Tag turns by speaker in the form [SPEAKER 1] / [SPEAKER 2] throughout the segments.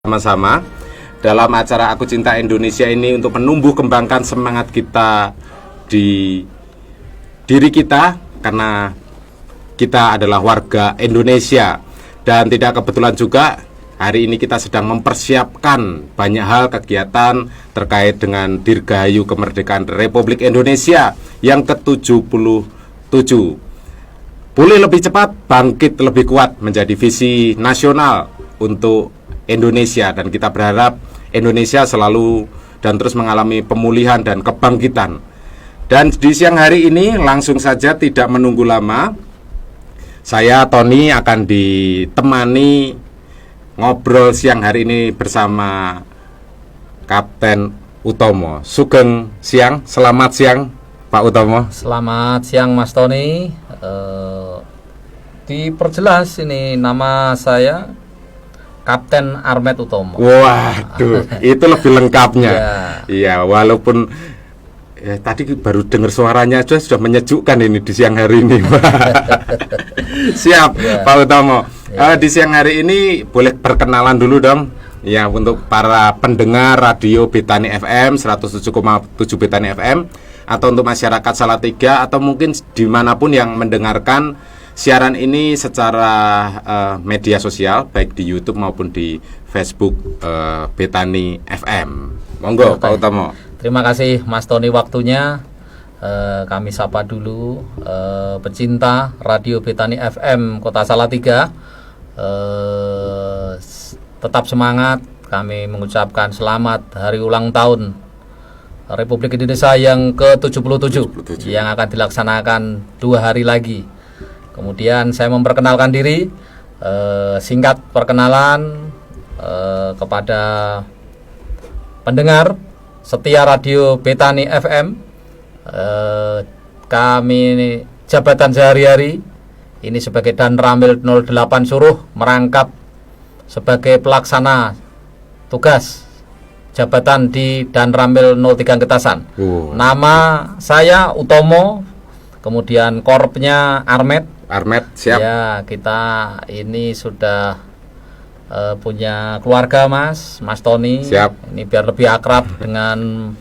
[SPEAKER 1] sama-sama dalam acara Aku Cinta Indonesia ini untuk menumbuh kembangkan semangat kita di diri kita, karena kita adalah warga Indonesia. Dan tidak kebetulan juga hari ini kita sedang mempersiapkan banyak hal kegiatan terkait dengan Dirgahayu Kemerdekaan Republik Indonesia yang ke-77. Pulih lebih cepat, bangkit lebih kuat menjadi visi nasional untuk Indonesia, dan kita berharap Indonesia selalu dan terus mengalami pemulihan dan kebangkitan. Dan di siang hari ini langsung saja tidak menunggu lama, saya Tony akan ditemani ngobrol siang hari ini bersama Kapten Utomo. Sugeng siang, selamat siang Pak Utomo.
[SPEAKER 2] Selamat siang Mas Tony. Diperjelas ini nama saya Kapten Armet Utomo.
[SPEAKER 1] Waduh, itu lebih lengkapnya. Iya, walaupun tadi baru dengar suaranya aja sudah menyejukkan ini di siang hari ini. Siap, Pak Utomo. Di siang hari ini boleh perkenalan dulu dong. Ya, untuk para pendengar radio Betani FM 107,7 Betani FM, atau untuk masyarakat Salatiga, atau mungkin dimanapun yang mendengarkan siaran ini secara media sosial, baik di YouTube maupun di Facebook Betani FM. Monggo Pak Utomo.
[SPEAKER 2] Terima kasih Mas Tony waktunya. Kami sapa dulu pecinta Radio Betani FM Kota Salatiga. Tetap semangat. Kami mengucapkan selamat hari ulang tahun Republik Indonesia yang ke-77 yang akan dilaksanakan 2 hari lagi. Kemudian saya memperkenalkan diri, singkat perkenalan kepada pendengar setia Radio Betani FM. Kami jabatan sehari-hari ini sebagai Danramil 08 Suruh merangkap sebagai pelaksana tugas jabatan di Danramil 03 Getasan. Nama saya Utomo, kemudian korpsnya Armet,
[SPEAKER 1] siap.
[SPEAKER 2] Ya, kita ini sudah punya keluarga Mas Tony.
[SPEAKER 1] Siap.
[SPEAKER 2] Ini biar lebih akrab dengan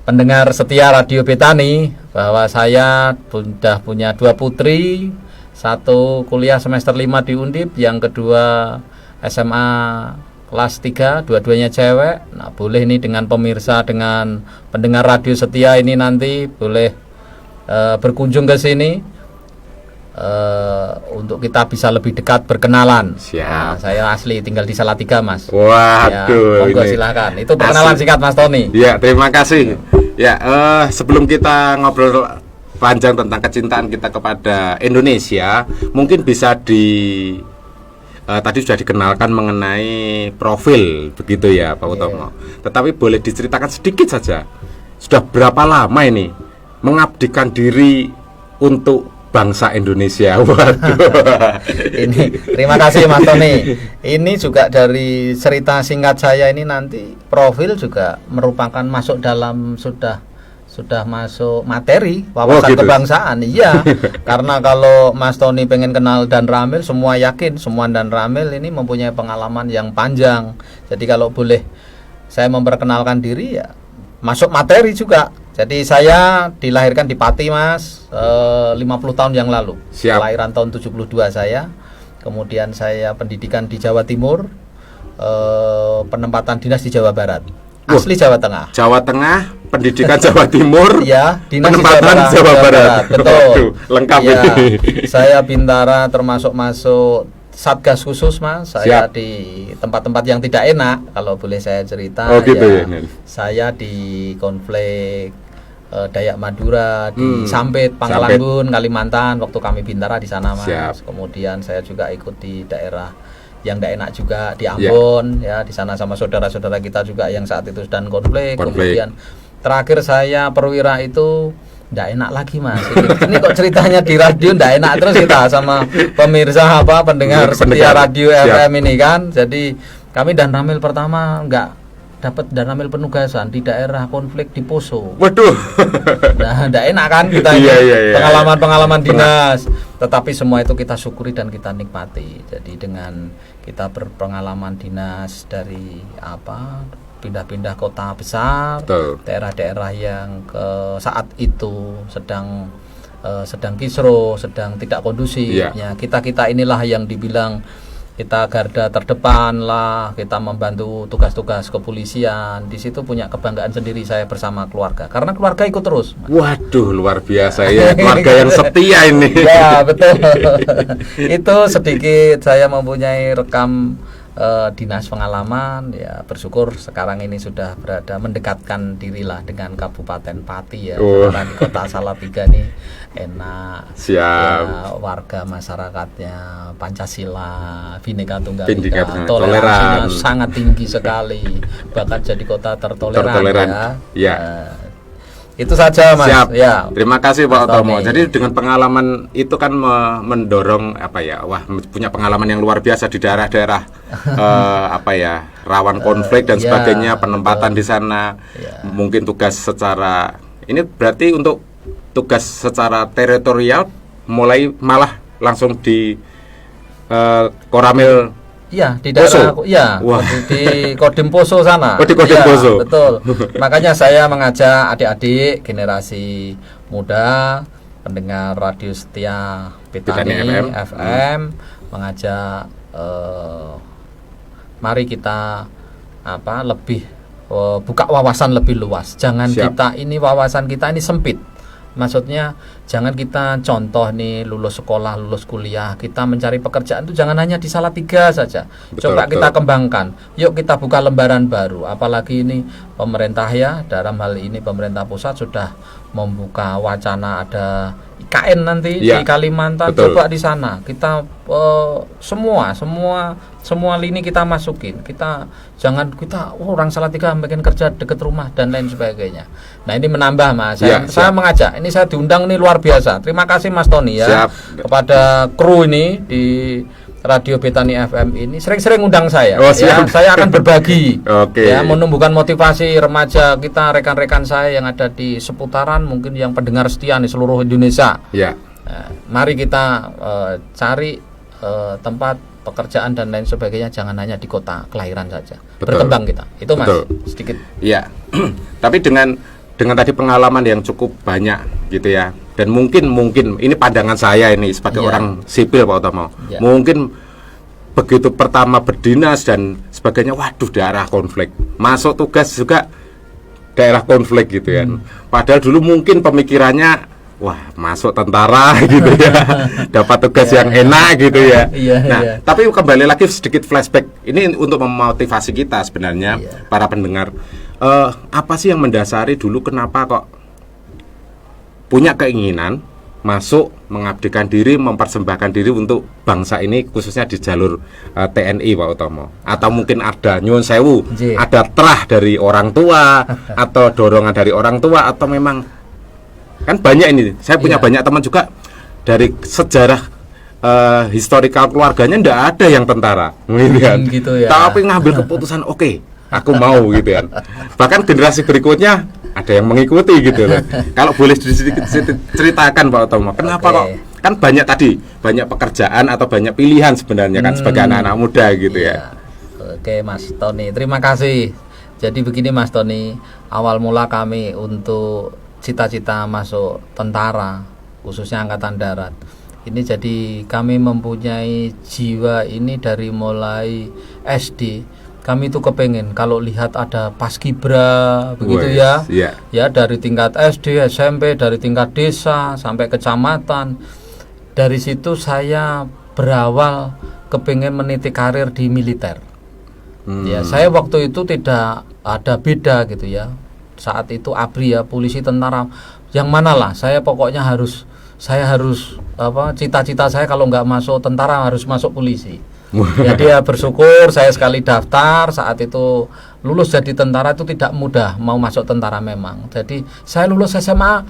[SPEAKER 2] pendengar setia Radio Betani, bahwa saya sudah punya 2 putri, 1 kuliah semester 5 di Undip, yang kedua SMA kelas 3, dua-duanya cewek. Nah, boleh nih dengan pemirsa, dengan pendengar radio setia ini nanti boleh berkunjung ke sini untuk kita bisa lebih dekat berkenalan.
[SPEAKER 1] Siap.
[SPEAKER 2] Nah, saya asli tinggal di Salatiga Mas.
[SPEAKER 1] Waduh,
[SPEAKER 2] monggo silakan. Itu perkenalan singkat Mas Tony.
[SPEAKER 1] Ya, terima kasih. Ya, sebelum kita ngobrol panjang tentang kecintaan kita kepada Indonesia, mungkin bisa tadi sudah dikenalkan mengenai profil begitu ya Pak Utomo. Tetapi boleh diceritakan sedikit saja, sudah berapa lama ini mengabdikan diri untuk bangsa Indonesia? Waduh.
[SPEAKER 2] Ini terima kasih Mas Tony. Ini juga dari cerita singkat saya ini, nanti profil juga merupakan masuk dalam sudah masuk materi wawasan kebangsaan. Iya. Karena kalau Mas Tony pengen kenal Danramil, semua yakin semua Danramil ini mempunyai pengalaman yang panjang. Jadi kalau boleh saya memperkenalkan diri, ya masuk materi juga. Jadi saya dilahirkan di Pati Mas, 50 tahun yang lalu.
[SPEAKER 1] Siap.
[SPEAKER 2] Kelahiran tahun 72 saya. Kemudian saya pendidikan di Jawa Timur, penempatan dinas di Jawa Barat. Asli Jawa Tengah.
[SPEAKER 1] Jawa Tengah, pendidikan Jawa Timur,
[SPEAKER 2] ya,
[SPEAKER 1] penempatan Jawa Barat.
[SPEAKER 2] Betul.
[SPEAKER 1] Waduh, lengkap
[SPEAKER 2] ya,
[SPEAKER 1] ini.
[SPEAKER 2] Saya Bintara termasuk masuk Satgas khusus Mas. Saya
[SPEAKER 1] Siap.
[SPEAKER 2] di tempat-tempat yang tidak enak, kalau boleh saya cerita.
[SPEAKER 1] Gitu ya.
[SPEAKER 2] Saya di konflik Dayak Madura, di Sampit, Pangkalanbun, Kalimantan, waktu kami Bintara di sana Mas.
[SPEAKER 1] Siap.
[SPEAKER 2] Kemudian saya juga ikut di daerah yang tidak enak juga di Ambon, ya di sana sama saudara-saudara kita juga yang saat itu sedang konflik. Kemudian terakhir saya perwira itu tidak enak lagi Mas. Ini kok ceritanya di radio tidak enak terus kita sama pemirsa pendengar setia radio FM ini kan. Jadi kami Danramil pertama enggak dapat Danramil penugasan di daerah konflik di Poso.
[SPEAKER 1] Waduh.
[SPEAKER 2] Nah, enggak enak kan kita ini pengalaman-pengalaman dinas. Tetapi semua itu kita syukuri dan kita nikmati. Jadi dengan kita berpengalaman dinas dari pindah-pindah kota besar,
[SPEAKER 1] Betul.
[SPEAKER 2] daerah-daerah yang saat itu sedang kisruh, sedang tidak kondusif.
[SPEAKER 1] Iya.
[SPEAKER 2] Ya, kita inilah yang dibilang kita garda terdepan lah, kita membantu tugas-tugas kepolisian. Di situ punya kebanggaan sendiri saya bersama keluarga, karena keluarga ikut terus.
[SPEAKER 1] Waduh, luar biasa ya, keluarga yang setia ini.
[SPEAKER 2] Ya, betul. Itu sedikit saya mempunyai rekam dinas pengalaman. Ya, bersyukur sekarang ini sudah mendekatkan dirilah dengan Kabupaten Pati ya. Karena di Kota Salatiga nih enak.
[SPEAKER 1] Siap.
[SPEAKER 2] Ya, warga masyarakatnya Pancasila, Bhinneka Tunggal
[SPEAKER 1] Bhinneka,
[SPEAKER 2] Ika, toleransinya
[SPEAKER 1] toleran.
[SPEAKER 2] sangat tinggi sekali. Bahkan jadi kota tertoleran.
[SPEAKER 1] Ya.
[SPEAKER 2] Itu saja Mas.
[SPEAKER 1] Siap.
[SPEAKER 2] Ya.
[SPEAKER 1] Terima kasih Pak
[SPEAKER 2] Mas
[SPEAKER 1] Otomo.
[SPEAKER 2] Tony.
[SPEAKER 1] Jadi dengan pengalaman itu kan mendorong punya pengalaman yang luar biasa di daerah-daerah rawan konflik dan
[SPEAKER 2] ya,
[SPEAKER 1] sebagainya, penempatan
[SPEAKER 2] betul.
[SPEAKER 1] di sana.
[SPEAKER 2] Ya.
[SPEAKER 1] Mungkin tugas secara ini berarti untuk tugas secara teritorial malah langsung di Koramil.
[SPEAKER 2] Iya, di daerah
[SPEAKER 1] Poso?
[SPEAKER 2] iya,
[SPEAKER 1] Wah.
[SPEAKER 2] di Kodim Poso sana.
[SPEAKER 1] Oh, di Kodim
[SPEAKER 2] Iya,
[SPEAKER 1] Poso.
[SPEAKER 2] betul. Makanya saya mengajak adik-adik generasi muda pendengar radio setia Petani
[SPEAKER 1] Petani
[SPEAKER 2] FM, mengajak mari kita lebih buka wawasan lebih luas. Jangan
[SPEAKER 1] Siap.
[SPEAKER 2] wawasan kita ini sempit. Maksudnya jangan kita contoh nih lulus sekolah, lulus kuliah, kita mencari pekerjaan itu jangan hanya di Salatiga saja.
[SPEAKER 1] Betul,
[SPEAKER 2] Coba
[SPEAKER 1] betul.
[SPEAKER 2] kita kembangkan. Yuk kita buka lembaran baru. Apalagi ini pemerintah ya, dalam hal ini pemerintah pusat sudah membuka wacana ada IKN nanti
[SPEAKER 1] Ya,
[SPEAKER 2] di Kalimantan.
[SPEAKER 1] betul.
[SPEAKER 2] Coba di sana kita semua lini kita masukin. Jangan orang Salatiga bikin kerja dekat rumah dan lain sebagainya. Nah, ini menambah Mas. Saya
[SPEAKER 1] Siap.
[SPEAKER 2] mengajak. Ini saya diundang nih luar biasa. Terima kasih Mas Tony ya.
[SPEAKER 1] Siap.
[SPEAKER 2] Kepada kru ini di Radio Petani FM ini sering-sering undang saya.
[SPEAKER 1] Oh,
[SPEAKER 2] Ya,
[SPEAKER 1] siap.
[SPEAKER 2] saya akan berbagi.
[SPEAKER 1] Oke.
[SPEAKER 2] Ya, menumbuhkan motivasi remaja kita, rekan-rekan saya yang ada di seputaran, mungkin yang pendengar setia di seluruh Indonesia.
[SPEAKER 1] Ya.
[SPEAKER 2] Nah, mari kita cari tempat pekerjaan dan lain sebagainya, jangan hanya di kota kelahiran saja.
[SPEAKER 1] Betul.
[SPEAKER 2] Berkembang kita. Itu Mas,
[SPEAKER 1] Betul.
[SPEAKER 2] sedikit.
[SPEAKER 1] Iya. Tapi dengan tadi pengalaman yang cukup banyak gitu ya. Dan mungkin ini pandangan saya ini sebagai
[SPEAKER 2] Iya.
[SPEAKER 1] orang sipil Pak Otomo.
[SPEAKER 2] Iya.
[SPEAKER 1] Mungkin begitu pertama berdinas dan sebagainya, waduh daerah konflik. Masuk tugas juga daerah konflik gitu ya. Padahal dulu mungkin pemikirannya wah, masuk tentara gitu ya. Dapat tugas yang enak gitu ya.
[SPEAKER 2] Iya,
[SPEAKER 1] Nah,
[SPEAKER 2] iya.
[SPEAKER 1] tapi kembali lagi sedikit flashback. Ini untuk memotivasi kita sebenarnya,
[SPEAKER 2] Iya.
[SPEAKER 1] para pendengar. Apa sih yang mendasari dulu kenapa kok punya keinginan masuk, mengabdikan diri, mempersembahkan diri untuk bangsa ini, khususnya di jalur TNI Pak Utomo? Atau mungkin ada nyuwun sewu,
[SPEAKER 2] Nggih.
[SPEAKER 1] ada terah dari orang tua atau dorongan dari orang tua, atau memang kan banyak ini. Saya punya
[SPEAKER 2] Iya.
[SPEAKER 1] banyak teman juga dari sejarah historikal keluarganya ndak ada yang tentara, gitu kan.
[SPEAKER 2] Gitu ya.
[SPEAKER 1] Tapi ngambil keputusan, oke, aku mau gitu kan. Bahkan generasi berikutnya ada yang mengikuti gitu loh. Kalau boleh sedikit ceritakan Pak Utomo, kenapa
[SPEAKER 2] Oke.
[SPEAKER 1] kok kan banyak pekerjaan atau banyak pilihan sebenarnya kan sebagai anak-anak muda gitu ya.
[SPEAKER 2] Oke Mas Tony, terima kasih. Jadi begini Mas Tony, awal mula kami untuk cita-cita masuk tentara, khususnya Angkatan Darat. Ini jadi kami mempunyai jiwa ini dari mulai SD. Kami itu kepengen kalau lihat ada paskibra begitu
[SPEAKER 1] Wes,
[SPEAKER 2] ya.
[SPEAKER 1] iya.
[SPEAKER 2] Ya dari tingkat SD, SMP, dari tingkat desa sampai kecamatan. Dari situ saya berawal kepengen meniti karir di militer. Ya, saya waktu itu tidak ada beda gitu ya. Saat itu ABRI ya, polisi, tentara, yang mana lah. Saya pokoknya harus cita-cita saya kalau nggak masuk tentara harus masuk polisi. Jadi ya bersyukur saya sekali daftar saat itu lulus jadi tentara itu tidak mudah mau masuk tentara memang. Jadi saya lulus SMA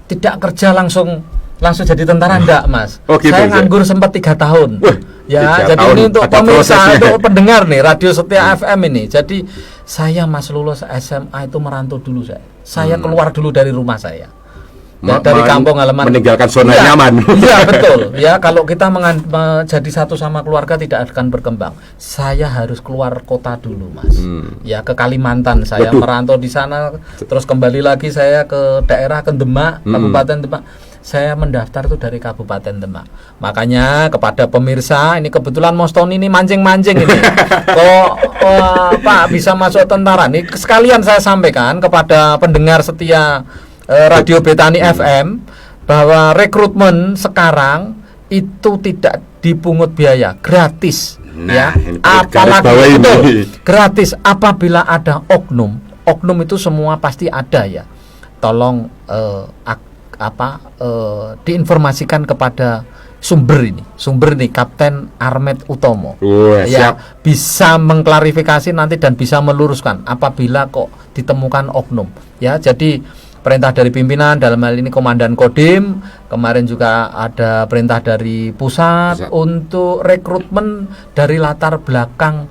[SPEAKER 2] tidak kerja langsung jadi tentara enggak Mas.
[SPEAKER 1] Oh, gitu,
[SPEAKER 2] saya
[SPEAKER 1] ya?
[SPEAKER 2] nganggur sempat 3 tahun.
[SPEAKER 1] Wah,
[SPEAKER 2] Ya,
[SPEAKER 1] 3
[SPEAKER 2] jadi
[SPEAKER 1] tahun
[SPEAKER 2] ini untuk
[SPEAKER 1] ada
[SPEAKER 2] pemirsa,
[SPEAKER 1] prosesnya.
[SPEAKER 2] untuk pendengar nih Radio Setia FM ini. Jadi saya Mas lulus SMA itu merantau dulu saya. Saya keluar dulu dari rumah saya. dari kampung halaman,
[SPEAKER 1] meninggalkan zona
[SPEAKER 2] iya,
[SPEAKER 1] nyaman.
[SPEAKER 2] Iya betul. Ya kalau kita jadi satu sama keluarga tidak akan berkembang. Saya harus keluar kota dulu, Mas. Ya ke Kalimantan saya merantau di sana, terus kembali lagi saya ke daerah ke Demak, Kabupaten Demak. Saya mendaftar tuh dari Kabupaten Demak. Makanya kepada pemirsa, ini kebetulan Mas Tony ini mancing-mancing ini. Kok Pak bisa masuk tentara? Nih sekalian saya sampaikan kepada pendengar setia Radio Betani FM bahwa rekrutmen sekarang itu tidak dipungut biaya, gratis.
[SPEAKER 1] Nah,
[SPEAKER 2] ya. Apalagi betul, gratis apabila ada oknum. Oknum itu semua pasti ada ya. Tolong diinformasikan kepada sumber ini Kapten Armet Utomo. Ya, siap. Bisa mengklarifikasi nanti dan bisa meluruskan apabila kok ditemukan oknum. Ya, jadi perintah dari pimpinan dalam hal ini Komandan Kodim, kemarin juga ada perintah dari pusat. Untuk rekrutmen dari latar belakang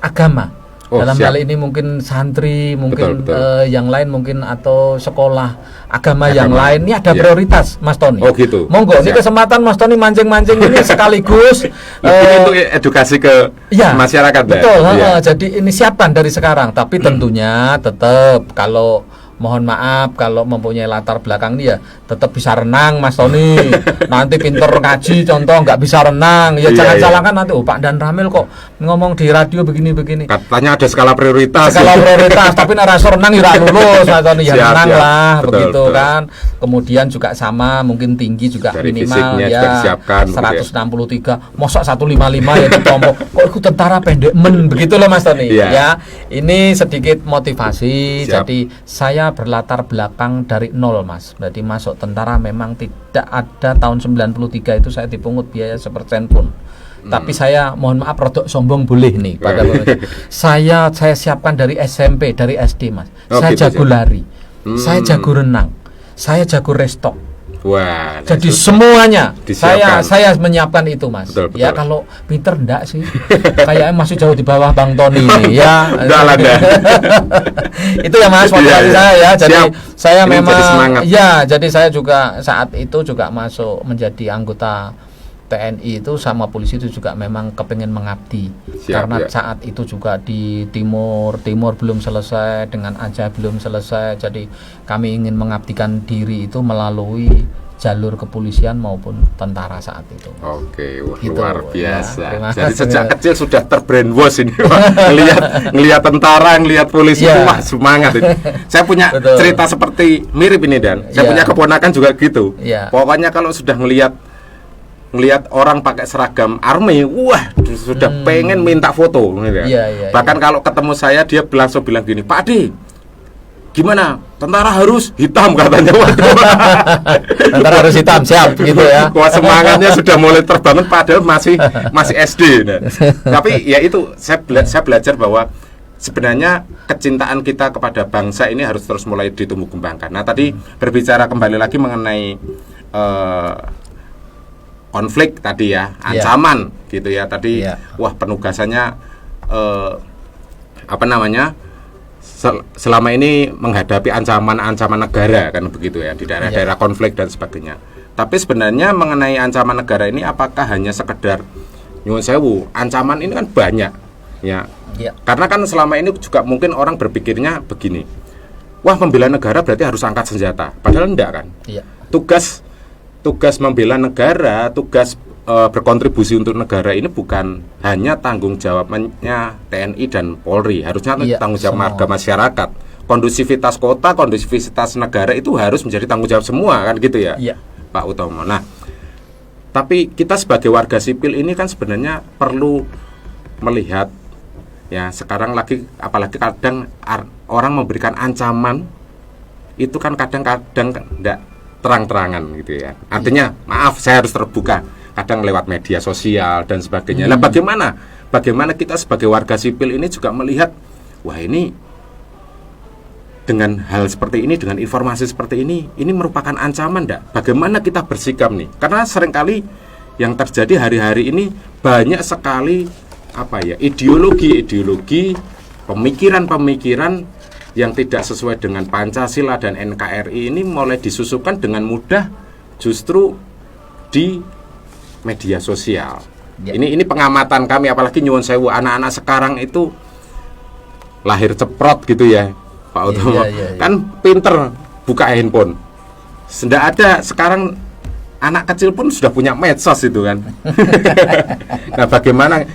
[SPEAKER 2] agama. Dalam hal ini mungkin santri, mungkin betul. Yang lain mungkin atau sekolah agama yang lain. Ini ada prioritas, Mas Tony.
[SPEAKER 1] Oh gitu.
[SPEAKER 2] Monggo, ini kesempatan Mas Tony mancing-mancing ini sekaligus
[SPEAKER 1] untuk edukasi ke masyarakat.
[SPEAKER 2] Betul. Jadi ini siapkan dari sekarang. Tapi tentunya tetap kalau mohon maaf kalau mempunyai latar belakang ini ya tetap bisa renang, Mas Tony. Nanti pinter ngaji contoh nggak bisa renang ya jangan salahkan nanti Pak Dan Ramil kok ngomong di radio begini-begini.
[SPEAKER 1] Katanya ada skala prioritas.
[SPEAKER 2] Tapi narasor renang ya lulus, Mas Tony ya renang lah
[SPEAKER 1] betul,
[SPEAKER 2] begitu
[SPEAKER 1] betul.
[SPEAKER 2] Kan. Kemudian juga sama mungkin tinggi juga dari minimal ya 163. Mosok 155 ya ditombok. Kok ikut tentara pendek begitu loh Mas Tony. Ya. Ini sedikit motivasi. Jadi saya berlatar belakang dari nol, Mas. Berarti masuk tentara memang tidak ada tahun 93 itu saya dipungut biaya sepersen pun. Tapi saya mohon maaf rodok sombong boleh nih pada saya siapkan dari SMP, dari SD, Mas. Saya jago lari. Saya jago renang. Saya jago restok.
[SPEAKER 1] Wah,
[SPEAKER 2] jadi semuanya saya menyiapkan itu, Mas. Betul. Ya kalau Peter enggak sih, kayaknya masih jauh di bawah Bang Tony ini ya. Itu ya Mas motivasi saya ya. Jadi saya ini memang jadi saya juga saat itu juga masuk menjadi anggota TNI itu sama polisi itu juga memang kepingin mengabdi. Karena saat itu juga di timur belum selesai, dengan Aceh belum selesai. Jadi kami ingin mengabdikan diri itu melalui jalur kepolisian maupun tentara saat itu.
[SPEAKER 1] Oke, wah, gitu, luar biasa. Ya, jadi sejak kecil sudah terbrainwash ini, ngelihat tentara, ngelihat polisi itu wah semangat ini. Saya punya cerita seperti mirip ini Dan. Saya punya keponakan juga gitu. Pokoknya kalau sudah ngelihat orang pakai seragam army, wah sudah pengen minta foto gitu ya. Bahkan kalau ketemu saya dia langsung bilang gini, Pak Ade, gimana? Tentara harus hitam katanya.
[SPEAKER 2] Tentara harus hitam, siap gitu ya.
[SPEAKER 1] Wah semangatnya sudah mulai terbangun padahal masih SD. Nah. Tapi ya itu saya belajar bahwa sebenarnya kecintaan kita kepada bangsa ini harus terus mulai ditumbuh kembangkan. Nah tadi berbicara kembali lagi mengenai konflik tadi ya, ancaman gitu ya tadi. Wah penugasannya selama ini menghadapi ancaman negara kan begitu ya di daerah-daerah konflik dan sebagainya. Tapi sebenarnya mengenai ancaman negara ini apakah hanya sekedar nyuwun sewu, ancaman ini kan banyak ya. Karena kan selama ini juga mungkin orang berpikirnya begini. Wah, membela negara berarti harus angkat senjata. Padahal enggak kan? Tugas membela negara, tugas berkontribusi untuk negara ini bukan hanya tanggung jawabnya TNI dan Polri, harusnya tanggung jawab warga masyarakat. Kondusivitas kota, kondusivitas negara itu harus menjadi tanggung jawab semua kan gitu ya, Pak Utomo. Nah, tapi kita sebagai warga sipil ini kan sebenarnya perlu melihat ya sekarang apalagi kadang orang memberikan ancaman itu kan kadang-kadang enggak terang-terangan gitu ya. Artinya maaf saya harus terbuka. Kadang lewat media sosial dan sebagainya. Nah, bagaimana kita sebagai warga sipil ini juga melihat, wah ini dengan hal seperti ini, dengan informasi seperti ini merupakan ancaman enggak? Bagaimana kita bersikap nih? Karena seringkali yang terjadi hari-hari ini banyak sekali ideologi, pemikiran yang tidak sesuai dengan Pancasila dan NKRI ini mulai disusupkan dengan mudah justru di media sosial.
[SPEAKER 2] Ya.
[SPEAKER 1] Ini pengamatan kami, apalagi nyuwun sewu anak-anak sekarang itu lahir ceprot gitu ya, Pak Utomo. Kan pinter buka handphone. Tidak ada sekarang anak kecil pun sudah punya medsos itu kan. Nah, bagaimana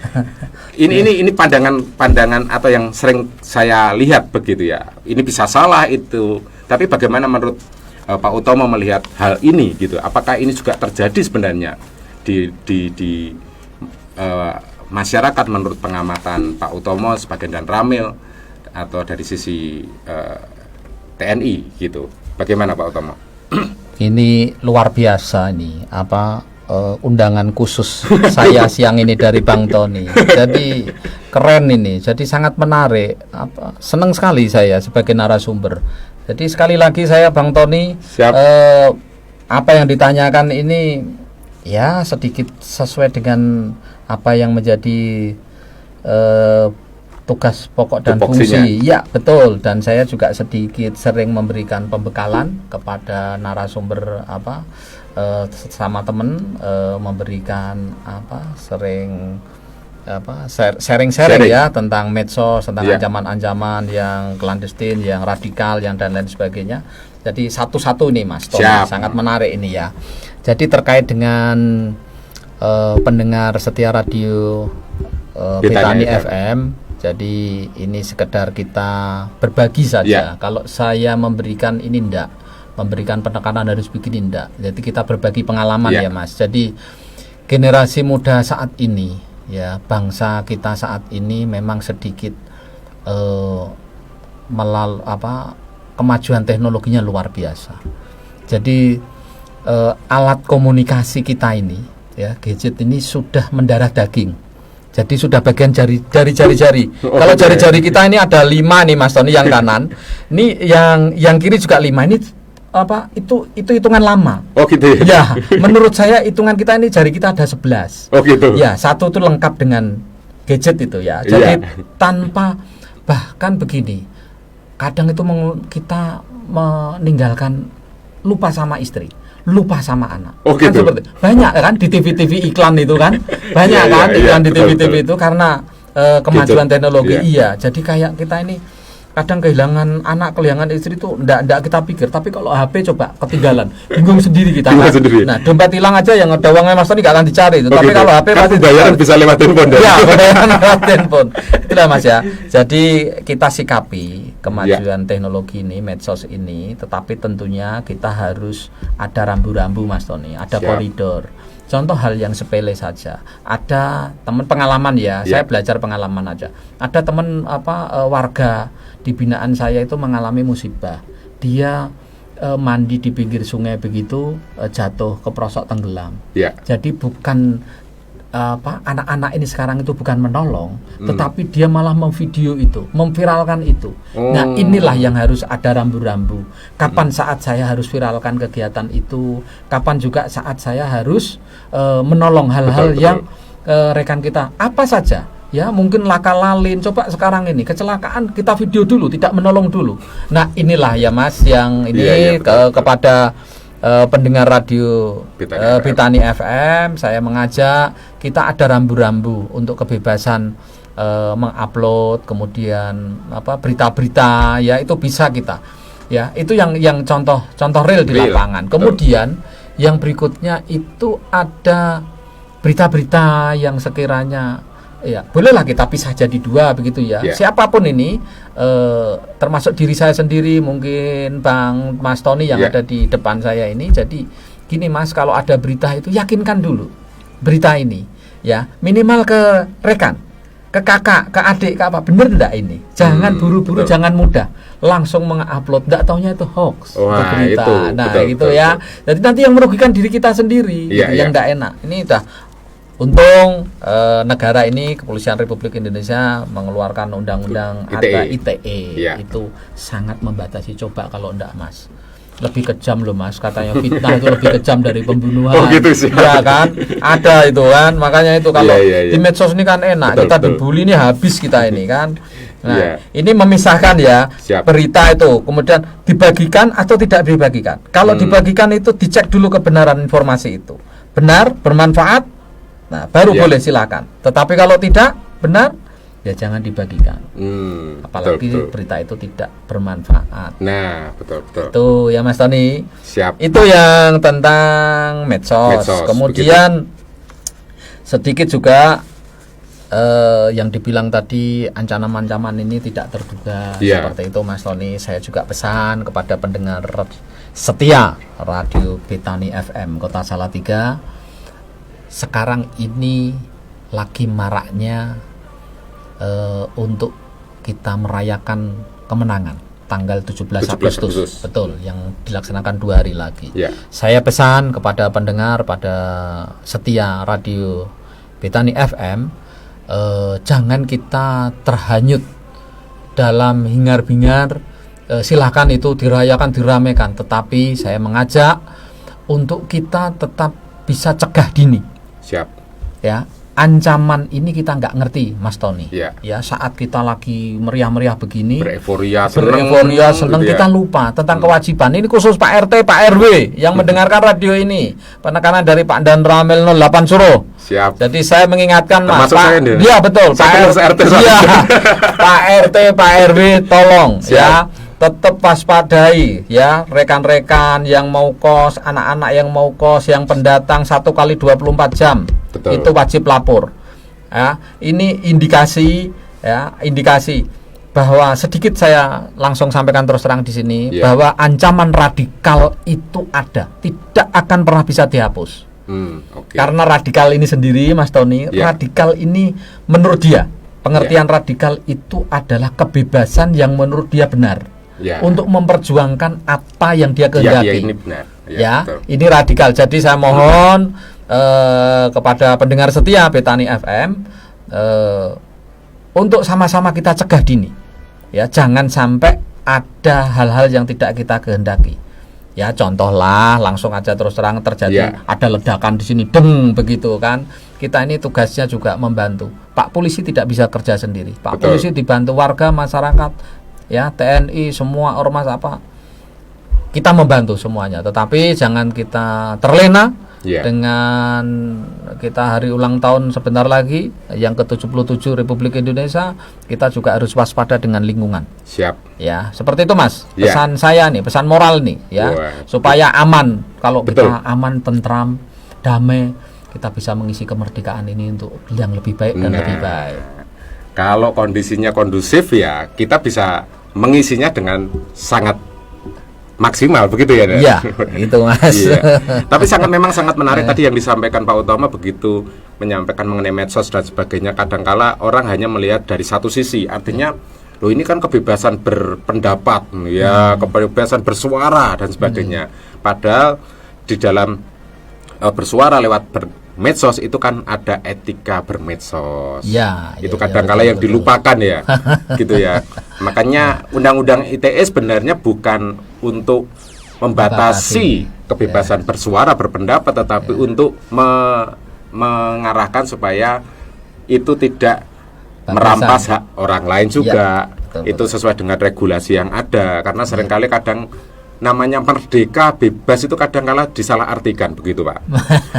[SPEAKER 1] ini pandangan atau yang sering saya lihat begitu ya. Ini bisa salah itu. Tapi bagaimana menurut Pak Utomo melihat hal ini gitu? Apakah ini juga terjadi sebenarnya di masyarakat menurut pengamatan Pak Utomo sebagai Dan Ramil atau dari sisi TNI gitu? Bagaimana Pak Utomo?
[SPEAKER 2] Ini luar biasa ini undangan khusus saya siang ini dari Bang Tony. Jadi keren ini. Jadi sangat menarik. Senang sekali saya sebagai narasumber. Jadi sekali lagi saya Bang Tony, apa yang ditanyakan ini ya sedikit sesuai dengan apa yang menjadi tugas pokok dan fungsi. Ya, betul. Dan saya juga sedikit sering memberikan pembekalan kepada narasumber sama teman, memberikan sharing ya tentang medsos, tentang ancaman-ancaman yang clandestine, yang radikal, yang dan lain sebagainya. Jadi satu-satu nih Mas Tony, sangat menarik ini ya. Jadi terkait dengan pendengar setia radio Betani FM. Jadi ini sekedar kita berbagi saja. Kalau saya memberikan ini memberikan penekanan harus bikin indah. Jadi kita berbagi pengalaman ya Mas. Jadi generasi muda saat ini ya, bangsa kita saat ini memang sedikit kemajuan teknologinya luar biasa. Jadi alat komunikasi kita ini ya, gadget ini sudah mendarah daging. Jadi sudah bagian jari. Kalau jari-jari kita ini ada 5 nih Mas Tony, yang kanan. Ini yang kiri juga 5. Ini itu hitungan lama. Oh gitu ya. Ya, menurut saya hitungan kita ini jari kita ada 11. Oh gitu. Ya, satu itu lengkap dengan gadget itu ya. Jadi tanpa, bahkan begini. Kadang itu kita meninggalkan, lupa sama istri, lupa sama anak. Oh, gitu. Kan seperti banyak kan di TV iklan itu kan. Banyak iklan di TV itu karena kemajuan teknologi. Iya, jadi kayak kita ini kadang kehilangan anak, kehilangan istri itu enggak kita pikir, tapi kalau HP coba ketinggalan, bingung sendiri kita. Nah, dompet hilang aja yang ada uangnya Mas Tony enggak akan dicari itu. Tapi kalau HP pasti
[SPEAKER 1] bayaran bisa lewat handphone.
[SPEAKER 2] Ya, bayaran lewat handphone. Itulah Mas ya. Jadi kita sikapi kemajuan teknologi ini, medsos ini, tetapi tentunya kita harus ada rambu-rambu Mas Tony, ada koridor. Contoh hal yang sepele saja. Ada teman pengalaman ya, saya belajar pengalaman aja. Ada teman warga di binaan saya itu mengalami musibah. Dia mandi di pinggir sungai begitu, jatuh keprosok tenggelam. Jadi bukan anak-anak ini sekarang itu bukan menolong, tetapi dia malah memvideo itu, memviralkan itu. Nah, inilah yang harus ada rambu-rambu. Kapan saat saya harus viralkan kegiatan itu, kapan juga saat saya harus menolong hal-hal yang rekan kita apa saja. Ya, mungkin laka lalin. Coba sekarang ini kecelakaan kita video dulu, tidak menolong dulu. Nah, inilah ya Mas yang ini kepada pendengar radio Betani FM, saya mengajak kita ada rambu-rambu untuk kebebasan mengupload, kemudian berita-berita ya, itu bisa kita. Ya, itu yang contoh real di lapangan. Kemudian yang berikutnya itu ada berita-berita yang sekiranya ya, bolehlah kita pisah jadi 2 begitu ya. Siapapun ini, termasuk diri saya sendiri, mungkin Bang Mas Tony yang ada di depan saya ini. Jadi gini Mas, kalau ada berita itu yakinkan dulu berita ini ya, minimal ke rekan, ke kakak, ke adik, ke apa, bener enggak ini. Jangan buru-buru, jangan mudah langsung mengupload, enggak taunya itu hoax, itu berita. Betul. Ya. Jadi nanti yang merugikan diri kita sendiri, yang enggak enak. Ini udah untung negara ini, Kepolisian Republik Indonesia mengeluarkan undang-undang ITE. Itu sangat membatasi. Coba kalau enggak Mas, lebih kejam loh Mas, katanya fitnah itu lebih kejam dari pembunuhan. Oh gitu sih. Ya kan, ada itu kan, makanya itu kalau di medsos ini kan enak, kita dibully ini habis kita ini kan. Nah,
[SPEAKER 1] Iya.
[SPEAKER 2] ini memisahkan ya
[SPEAKER 1] Siap.
[SPEAKER 2] berita itu, kemudian dibagikan atau tidak dibagikan. Kalau dibagikan itu dicek dulu kebenaran informasi itu. Benar, bermanfaat, nah baru
[SPEAKER 1] Iya.
[SPEAKER 2] boleh silakan. Tetapi kalau tidak benar, ya jangan dibagikan. Apalagi
[SPEAKER 1] betul.
[SPEAKER 2] berita itu tidak bermanfaat.
[SPEAKER 1] Nah, betul.
[SPEAKER 2] Itu ya Mas Tony.
[SPEAKER 1] Siap.
[SPEAKER 2] Itu yang tentang medsos.
[SPEAKER 1] Medsos,
[SPEAKER 2] Kemudian sedikit juga yang dibilang tadi ancaman-ancaman ini tidak terduga.
[SPEAKER 1] Iya.
[SPEAKER 2] Seperti itu Mas Tony. Saya juga pesan kepada pendengar setia Radio Betani FM Kota Salatiga. Sekarang ini lagi maraknya untuk kita merayakan kemenangan tanggal 17 Agustus. Betul, yang dilaksanakan 2 hari lagi.
[SPEAKER 1] Ya.
[SPEAKER 2] Saya pesan kepada pendengar pada setia Radio Betani FM, jangan kita terhanyut dalam hingar-bingar. Silahkan itu dirayakan, diramaikan, tetapi saya mengajak untuk kita tetap bisa cegah dini.
[SPEAKER 1] Siap.
[SPEAKER 2] Ya, ancaman ini kita nggak ngerti Mas Tony.
[SPEAKER 1] Ya.
[SPEAKER 2] Ya, saat kita lagi meriah-meriah begini,
[SPEAKER 1] Bereforia,
[SPEAKER 2] seneng
[SPEAKER 1] gitu ya.
[SPEAKER 2] kita lupa tentang kewajiban. Ini khusus Pak RT, Pak RW yang mendengarkan radio ini. Penekanan dari Pak Dan Ramel 08 Suruh.
[SPEAKER 1] Siap.
[SPEAKER 2] Jadi saya mengingatkan Mas,
[SPEAKER 1] Termasuk saya, Ndel.
[SPEAKER 2] iya betul,
[SPEAKER 1] Saya pengurus RT soalnya.
[SPEAKER 2] Iya, Pak RT, Pak RW, tolong
[SPEAKER 1] Siap.
[SPEAKER 2] ya, tetap waspadai ya, rekan-rekan yang mau kos, anak-anak yang mau kos, yang pendatang 1 kali 24 jam.
[SPEAKER 1] Betul.
[SPEAKER 2] Itu wajib lapor. Ya, ini indikasi bahwa sedikit saya langsung sampaikan terus terang di sini
[SPEAKER 1] Iya.
[SPEAKER 2] bahwa ancaman radikal itu ada, tidak akan pernah bisa dihapus.
[SPEAKER 1] Oke.
[SPEAKER 2] Karena radikal ini sendiri Mas Tony,
[SPEAKER 1] Ya.
[SPEAKER 2] radikal ini menurut dia, pengertian radikal itu adalah kebebasan yang menurut dia benar.
[SPEAKER 1] Ya.
[SPEAKER 2] Untuk memperjuangkan apa yang dia kehendaki.
[SPEAKER 1] Ya, ini benar.
[SPEAKER 2] Ya,
[SPEAKER 1] betul.
[SPEAKER 2] ini radikal. Jadi saya mohon kepada pendengar setia Betani FM untuk sama-sama kita cegah dini. Ya, jangan sampai ada hal-hal yang tidak kita kehendaki. Ya, contohlah langsung aja terus terang terjadi
[SPEAKER 1] Ya.
[SPEAKER 2] ada ledakan di sini, deng begitu kan. Kita ini tugasnya juga membantu. Pak polisi tidak bisa kerja sendiri. Pak
[SPEAKER 1] Betul.
[SPEAKER 2] polisi dibantu warga, masyarakat, ya, TNI, semua ormas apa. Kita membantu semuanya, tetapi jangan kita terlena
[SPEAKER 1] Ya.
[SPEAKER 2] dengan kita hari ulang tahun sebentar lagi yang ke-77 Republik Indonesia. Kita juga harus waspada dengan lingkungan.
[SPEAKER 1] Siap.
[SPEAKER 2] Ya, seperti itu Mas.
[SPEAKER 1] Ya.
[SPEAKER 2] Pesan saya nih, pesan moral nih ya,
[SPEAKER 1] Wah.
[SPEAKER 2] supaya aman. Kalau
[SPEAKER 1] Betul.
[SPEAKER 2] kita aman, tentram, damai, kita bisa mengisi kemerdekaan ini untuk yang lebih baik dan
[SPEAKER 1] Nah.
[SPEAKER 2] lebih baik.
[SPEAKER 1] Kalau kondisinya kondusif ya kita bisa mengisinya dengan sangat maksimal begitu ya. Nek?
[SPEAKER 2] Iya, gitu Mas.
[SPEAKER 1] Iya. Tapi memang sangat menarik tadi yang disampaikan Pak Utama, begitu menyampaikan mengenai medsos dan sebagainya. Kadangkala orang hanya melihat dari satu sisi, artinya loh ini kan kebebasan berpendapat, ya kebebasan bersuara dan sebagainya. Padahal di dalam bersuara lewat medsos itu kan ada etika bermedsos.
[SPEAKER 2] Ya,
[SPEAKER 1] Itu
[SPEAKER 2] ya,
[SPEAKER 1] kadangkala
[SPEAKER 2] ya,
[SPEAKER 1] yang
[SPEAKER 2] betul,
[SPEAKER 1] dilupakan ya, gitu ya. Makanya Undang-Undang ITE sebenarnya bukan untuk membatasi kebebasan bersuara berpendapat, tetapi untuk mengarahkan supaya itu tidak merampas hak orang lain juga.
[SPEAKER 2] betul,
[SPEAKER 1] Itu sesuai dengan regulasi yang ada. Karena seringkali kadang namanya merdeka bebas itu kadang-kala disalahartikan begitu Pak.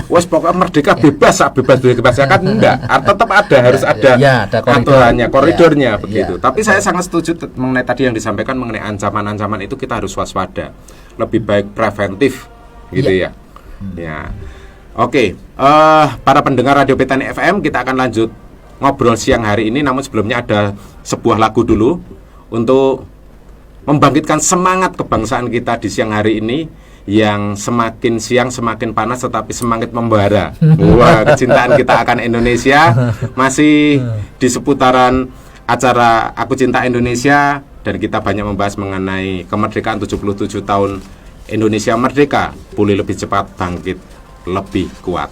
[SPEAKER 1] Wes pokoknya merdeka bebas, bebas ya kan enggak. Tetap ada, harus ada,
[SPEAKER 2] ada koridor.
[SPEAKER 1] aturannya, koridornya
[SPEAKER 2] Ya,
[SPEAKER 1] begitu.
[SPEAKER 2] ya,
[SPEAKER 1] Tapi
[SPEAKER 2] betul.
[SPEAKER 1] saya sangat setuju mengenai tadi yang disampaikan mengenai ancaman-ancaman itu kita harus waspada. Lebih baik preventif gitu ya. Ya. Oke, para pendengar Radio Betani FM, kita akan lanjut ngobrol siang hari ini, namun sebelumnya ada sebuah lagu dulu untuk membangkitkan semangat kebangsaan kita di siang hari ini yang semakin siang semakin panas tetapi semakin membara. Wah, kecintaan kita akan Indonesia masih di seputaran acara Aku Cinta Indonesia, dan kita banyak membahas mengenai kemerdekaan 77 tahun Indonesia merdeka, pulih lebih cepat, bangkit lebih kuat.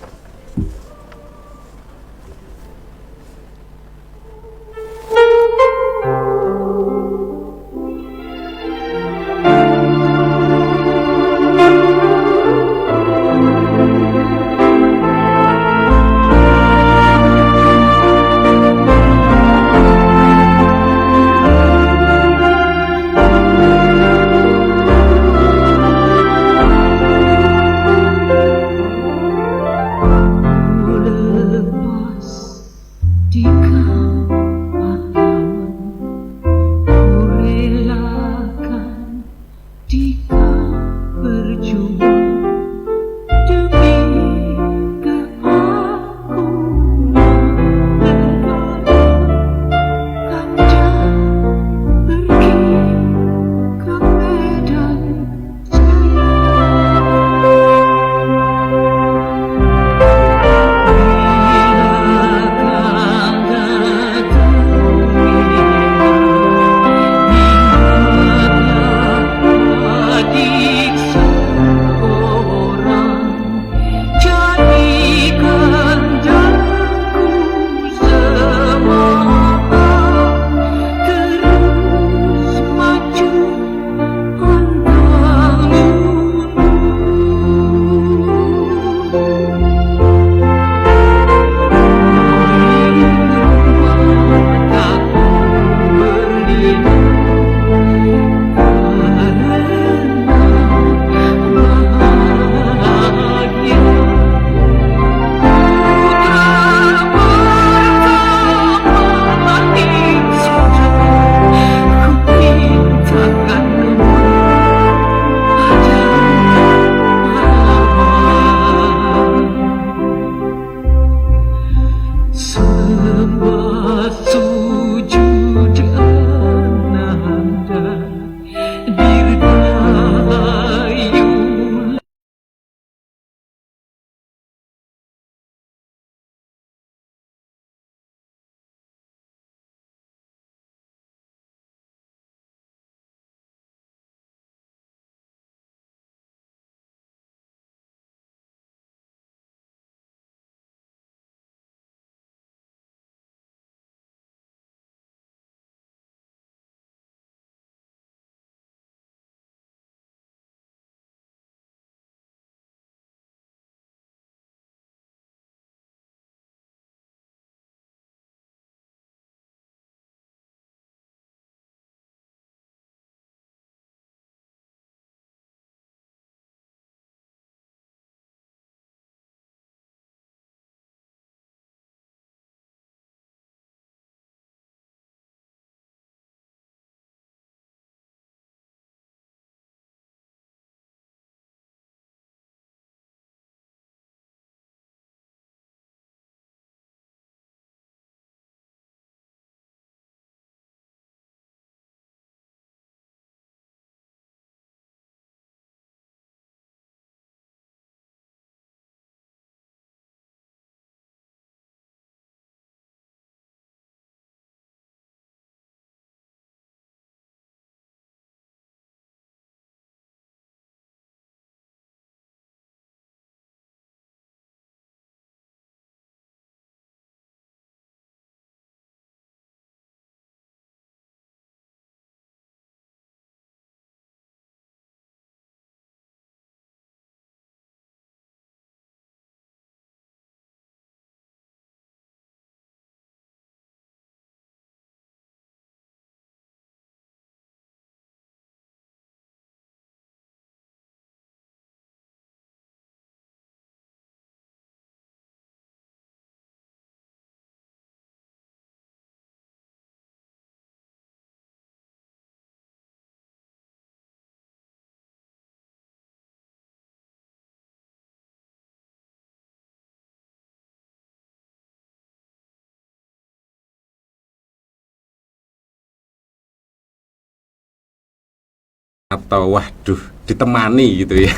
[SPEAKER 1] atau waduh ditemani gitu ya.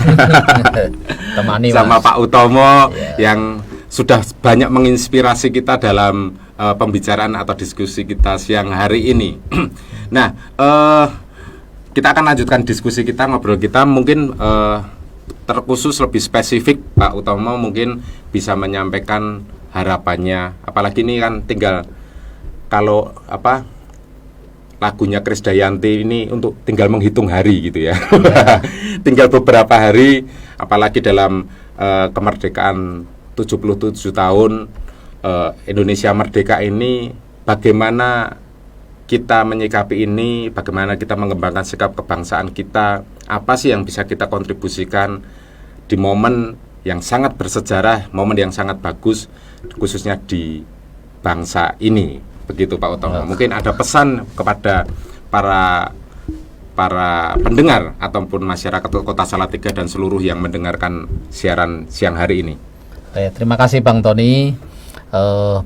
[SPEAKER 2] Temani
[SPEAKER 1] sama
[SPEAKER 2] Mas.
[SPEAKER 1] Pak Utomo
[SPEAKER 2] Ya.
[SPEAKER 1] yang sudah banyak menginspirasi kita dalam pembicaraan atau diskusi kita siang hari ini. Nah, kita akan lanjutkan diskusi kita, ngobrol kita mungkin terkhusus lebih spesifik. Pak Utomo mungkin bisa menyampaikan harapannya, apalagi ini kan tinggal kalau lagunya Krisdayanti ini untuk tinggal menghitung hari gitu ya. Tinggal beberapa hari, apalagi dalam kemerdekaan 77 tahun Indonesia merdeka ini, bagaimana kita menyikapi ini, bagaimana kita mengembangkan sikap kebangsaan kita, apa sih yang bisa kita kontribusikan di momen yang sangat bersejarah, momen yang sangat bagus, khususnya di bangsa ini. Begitu Pak Utomo. Mungkin ada pesan kepada para pendengar ataupun masyarakat Kota Salatiga dan seluruh yang mendengarkan siaran siang hari ini.
[SPEAKER 2] Terima kasih Bang Tony.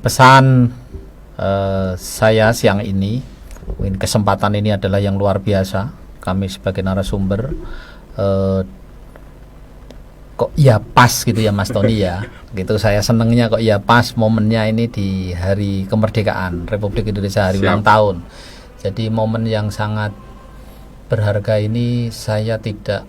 [SPEAKER 2] Pesan saya siang ini, mungkin kesempatan ini adalah yang luar biasa. Kami sebagai narasumber kok ya pas gitu ya Mas Tony ya. Gitu saya senengnya kok ya pas momennya ini di hari kemerdekaan Republik Indonesia, hari ulang tahun. Jadi momen yang sangat berharga ini saya tidak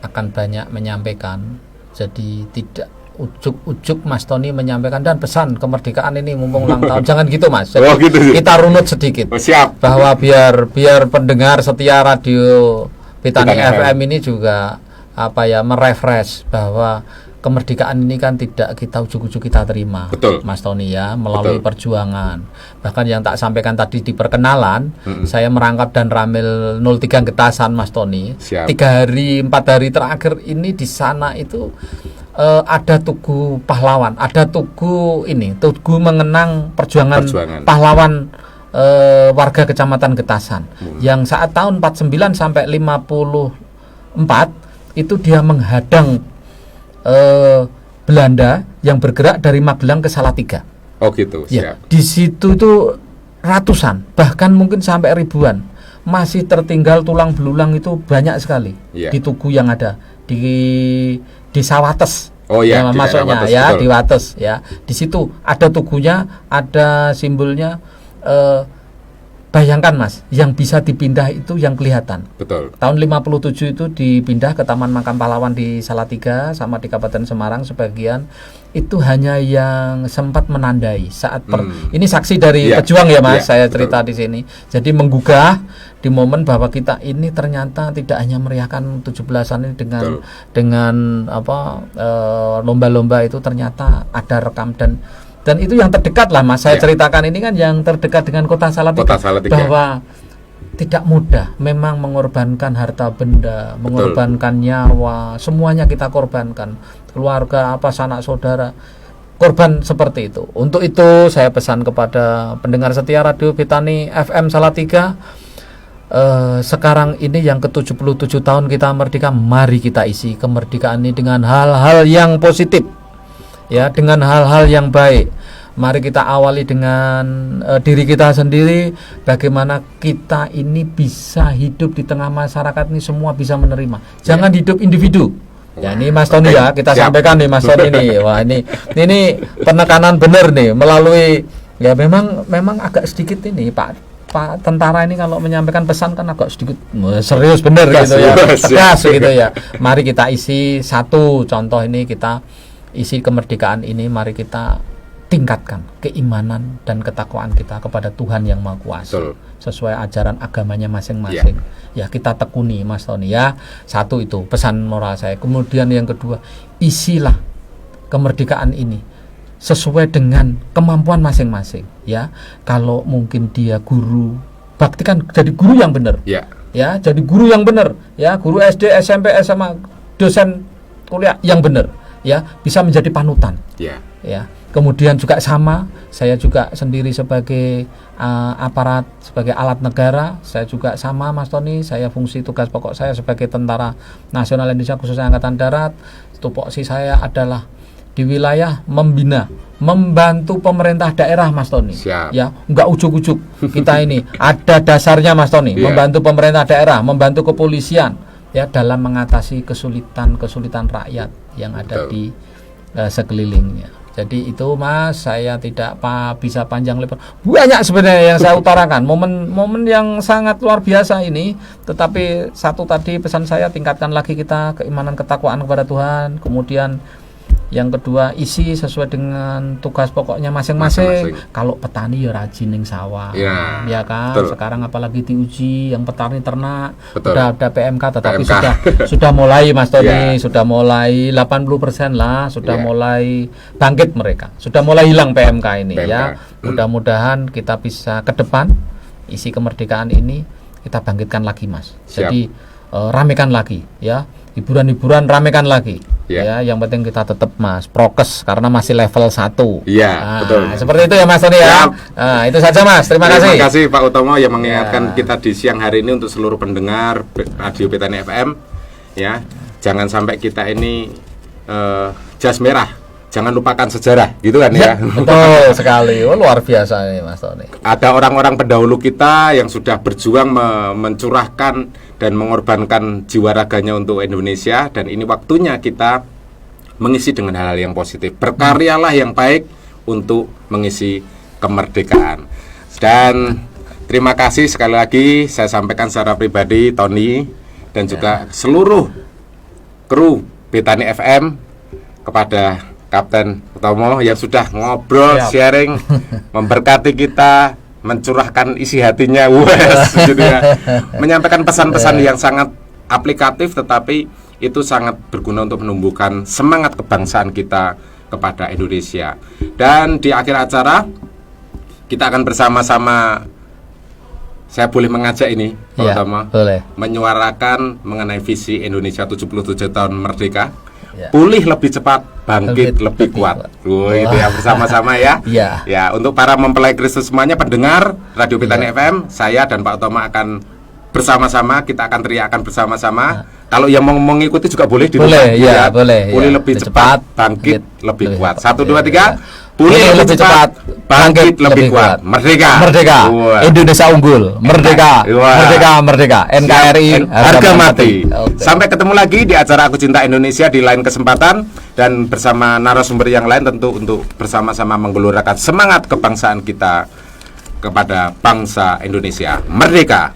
[SPEAKER 2] akan banyak menyampaikan. Jadi tidak ujuk-ujuk Mas Tony menyampaikan dan pesan kemerdekaan ini mumpung ulang tahun. Jangan gitu Mas. Jadi
[SPEAKER 1] gitu.
[SPEAKER 2] Kita runut sedikit.
[SPEAKER 1] Siap.
[SPEAKER 2] Bahwa biar pendengar setia radio Petani FM ini juga merefresh bahwa kemerdekaan ini kan tidak kita ujuk-ujuk kita terima.
[SPEAKER 1] Betul.
[SPEAKER 2] Mas Tony ya, melalui perjuangan. Bahkan yang tak sampaikan tadi di perkenalan, saya merangkap dan ramil 03 Getasan Mas Tony. 4 hari terakhir ini di sana itu ada tugu pahlawan, ada tugu mengenang perjuangan. Pahlawan warga Kecamatan Getasan yang saat tahun 49 sampai 54 itu dia menghadang Belanda yang bergerak dari Magelang ke Salatiga.
[SPEAKER 1] Oh gitu.
[SPEAKER 2] Ya, di situ itu ratusan, bahkan mungkin sampai ribuan masih tertinggal tulang belulang itu banyak sekali di tugu yang ada di Sawates.
[SPEAKER 1] Oh ya,
[SPEAKER 2] masuknya
[SPEAKER 1] Wates,
[SPEAKER 2] ya
[SPEAKER 1] betul.
[SPEAKER 2] di Wates ya. Di situ ada tugunya, ada simbolnya. Bayangkan Mas, yang bisa dipindah itu yang kelihatan.
[SPEAKER 1] Betul.
[SPEAKER 2] Tahun 57 itu dipindah ke Taman Makam Pahlawan di Salatiga sama di Kabupaten Semarang sebagian. Itu hanya yang sempat menandai saat ini saksi dari pejuang ya Mas, saya cerita di sini. Jadi menggugah di momen bahwa kita ini ternyata tidak hanya meriahkan 17-an ini dengan lomba-lomba itu, ternyata ada rekam dan itu yang terdekat lah Mas. Saya ceritakan ini kan yang terdekat dengan Kota Salatiga. Bahwa tidak mudah memang mengorbankan harta benda, mengorbankan nyawa, semuanya kita korbankan. Keluarga, sanak saudara, korban seperti itu. Untuk itu saya pesan kepada pendengar setia Radio Petani FM Salatiga, sekarang ini yang ke-77 tahun kita merdeka, mari kita isi kemerdekaan ini dengan hal-hal yang positif. Ya, dengan hal-hal yang baik. Mari kita awali dengan diri kita sendiri, bagaimana kita ini bisa hidup di tengah masyarakat ini semua bisa menerima. Jangan hidup individu. Ya ini Mas Tony ya, kita sampaikan nih Mas Tony nih. Wah, ini penekanan benar nih melalui ya memang agak sedikit ini Pak tentara ini kalau menyampaikan pesan kan agak sedikit serius benar gitu ya. Tegas gitu ya. Mari kita isi satu contoh ini, kita isi kemerdekaan ini, mari kita tingkatkan keimanan dan ketakwaan kita kepada Tuhan yang Maha Kuasa sesuai ajaran agamanya masing-masing. Ya kita tekuni Mas Tony ya. Satu itu pesan moral saya. Kemudian yang kedua, isilah kemerdekaan ini sesuai dengan kemampuan masing-masing ya. Kalau mungkin dia guru, baktikan jadi guru yang benar. Ya, jadi guru yang benar ya, guru SD, SMP, SMA, dosen kuliah yang benar. Ya, bisa menjadi panutan. Ya. Kemudian juga sama, saya juga sendiri sebagai aparat, sebagai alat negara, saya juga sama Mas Tony, saya fungsi tugas pokok saya sebagai Tentara Nasional Indonesia khususnya Angkatan Darat. Tupoksi saya adalah di wilayah membina, membantu pemerintah daerah Mas Tony. Ya, enggak ujuk-ujuk. Kita ini ada dasarnya Mas Tony, membantu pemerintah daerah, membantu kepolisian, ya dalam mengatasi kesulitan rakyat yang ada di sekelilingnya. Jadi itu Mas, saya tidak bisa panjang lebar. Banyak sebenarnya yang saya utarakan, momen-momen yang sangat luar biasa ini. Tetapi satu tadi pesan saya, tingkatkan lagi kita keimanan ketakwaan kepada Tuhan. Kemudian yang kedua, isi sesuai dengan tugas pokoknya masing-masing. Kalau petani ya rajin ning sawah, ya kan. Betul. Sekarang apalagi diuji yang petani ternak, udah ada PMK, tetapi sudah mulai Mas Tony, sudah mulai 80% lah, sudah mulai bangkit mereka, sudah mulai hilang PMK ini ya. Mudah-mudahan kita bisa ke depan isi kemerdekaan ini kita bangkitkan lagi Mas. Jadi ramekan lagi ya, hiburan-hiburan ramekan lagi. Ya, yang penting kita tetap Mas prokes karena masih level 1.
[SPEAKER 1] Iya, betul.
[SPEAKER 2] Seperti itu ya Mas Tony ya. Nah, itu saja Mas. Terima kasih.
[SPEAKER 1] Terima kasih Pak Utomo yang mengingatkan kita di siang hari ini untuk seluruh pendengar Radio Petani FM ya. Jangan sampai kita ini jas merah. Jangan lupakan sejarah, gitu kan ya.
[SPEAKER 2] Betul sekali. Luar biasa nih Mas Tony.
[SPEAKER 1] Ada orang-orang pendahulu kita yang sudah berjuang mencurahkan dan mengorbankan jiwa raganya untuk Indonesia, dan ini waktunya kita mengisi dengan hal-hal yang positif. Berkaryalah yang baik untuk mengisi kemerdekaan. Dan terima kasih sekali lagi saya sampaikan secara pribadi Tony dan juga seluruh kru Petani FM kepada Kapten Utomo yang sudah ngobrol, sharing, memberkati kita, mencurahkan isi hatinya, gitu ya. Menyampaikan pesan-pesan yang sangat aplikatif, tetapi itu sangat berguna untuk menumbuhkan semangat kebangsaan kita kepada Indonesia. Dan di akhir acara kita akan bersama-sama, saya boleh mengajak ini, Pak Utomo, menyuarakan mengenai visi Indonesia 77 tahun merdeka. Pulih lebih cepat, bangkit lebih kuat. Itu ya bersama-sama ya. Ya, untuk para mempelai Kristus semuanya pendengar Radio Petani FM, saya dan Pak Utomo akan bersama-sama, kita akan teriakan bersama-sama. Kalau yang mau mengikuti juga boleh di rumah.
[SPEAKER 2] Boleh.
[SPEAKER 1] Pulih lebih cepat, bangkit lebih kuat. 1 2 3. Pulih lebih cepat, bangkit lebih kuat. Merdeka.
[SPEAKER 2] Indonesia unggul. Merdeka. NKRI
[SPEAKER 1] harga mati. Sampai ketemu lagi di acara Aku Cinta Indonesia di lain kesempatan, dan bersama narasumber yang lain tentu untuk bersama-sama menggelurakan semangat kebangsaan kita kepada bangsa Indonesia. Merdeka.